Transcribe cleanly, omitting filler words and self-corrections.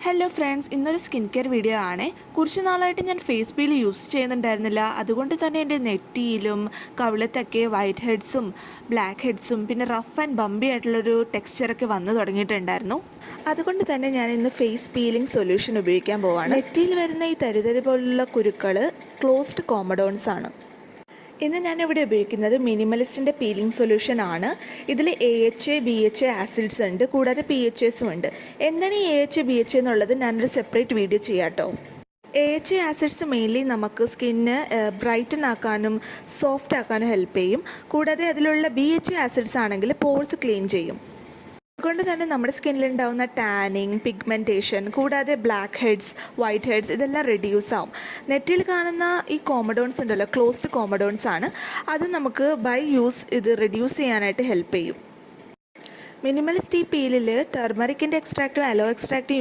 Hello friends, ഇന്നൊരു skin care video ആണ്. കുറച്ച് നാളായിട്ട് ഞാൻ ഫേസ് പീൽ യൂസ് ചെയ്യുന്നുണ്ടായിരുന്നില്ല. അതുകൊണ്ട് തന്നെ എൻ്റെ നെറ്റിയിലും കവിളത്തൊക്കെ വൈറ്റ് ഹെഡ്സും ബ്ലാക്ക് ഹെഡ്സും പിന്നെ റഫ് ആൻഡ് ബമ്പി ആയിട്ടുള്ളൊരു ടെക്സ്ചറൊക്കെ വന്നു തുടങ്ങിയിട്ടുണ്ടായിരുന്നു. അതുകൊണ്ട് തന്നെ ഞാൻ ഇന്ന് ഫേസ് പീലിംഗ് സൊല്യൂഷൻ ഉപയോഗിക്കാൻ പോവാണ്. നെറ്റിയിൽ വരുന്ന ഈ തരിതരി പോലുള്ള കുരുക്കൾ ക്ലോസ്ഡ് കോമഡോൺസ് ആണ്. ഇന്ന് ഞാനിവിടെ ഉപയോഗിക്കുന്നത് മിനിമലിസ്റ്റിൻ്റെ പീലിംഗ് സൊല്യൂഷൻ ആണ്. ഇതിൽ AHA BHA ആസിഡ്സ് ഉണ്ട്, കൂടാതെ PHAസും ഉണ്ട്. എന്താണ് ഈ AHA BHA എന്നുള്ളത് ഞാനൊരു സെപ്പറേറ്റ് വീഡിയോ ചെയ്യാം കേട്ടോ. AHA ആസിഡ്സ് മെയിൻലി നമുക്ക് സ്കിന്ന് ബ്രൈറ്റൻ ആക്കാനും സോഫ്റ്റ് ആക്കാനും ഹെൽപ്പ് ചെയ്യും. കൂടാതെ അതിലുള്ള BHA ആസിഡ്സ് ആണെങ്കിൽ പോർസ് ക്ലീൻ ചെയ്യും. അതുകൊണ്ട് തന്നെ നമ്മുടെ സ്കിന്നിലുണ്ടാകുന്ന ടാനിങ്, പിഗ്മെൻറ്റേഷൻ, കൂടാതെ ബ്ലാക്ക് ഹെഡ്സ്, വൈറ്റ് ഹെഡ്സ് ഇതെല്ലാം റെഡ്യൂസ് ആവും. നെറ്റിൽ കാണുന്ന ഈ കോമഡോൺസ് ഉണ്ടല്ലോ, ക്ലോസ്ഡ് കോമഡോൺസ് ആണ്. അത് നമുക്ക് ബൈ യൂസ് ഇത് റെഡ്യൂസ് ചെയ്യാനായിട്ട് ഹെൽപ്പ് ചെയ്യും. മിനിമലിസ്റ്റ് ഈ പീലിൽ ടർമറിക്കിൻ്റെ എക്സ്ട്രാക്റ്റും അലോ എക്സ്ട്രാക്റ്റും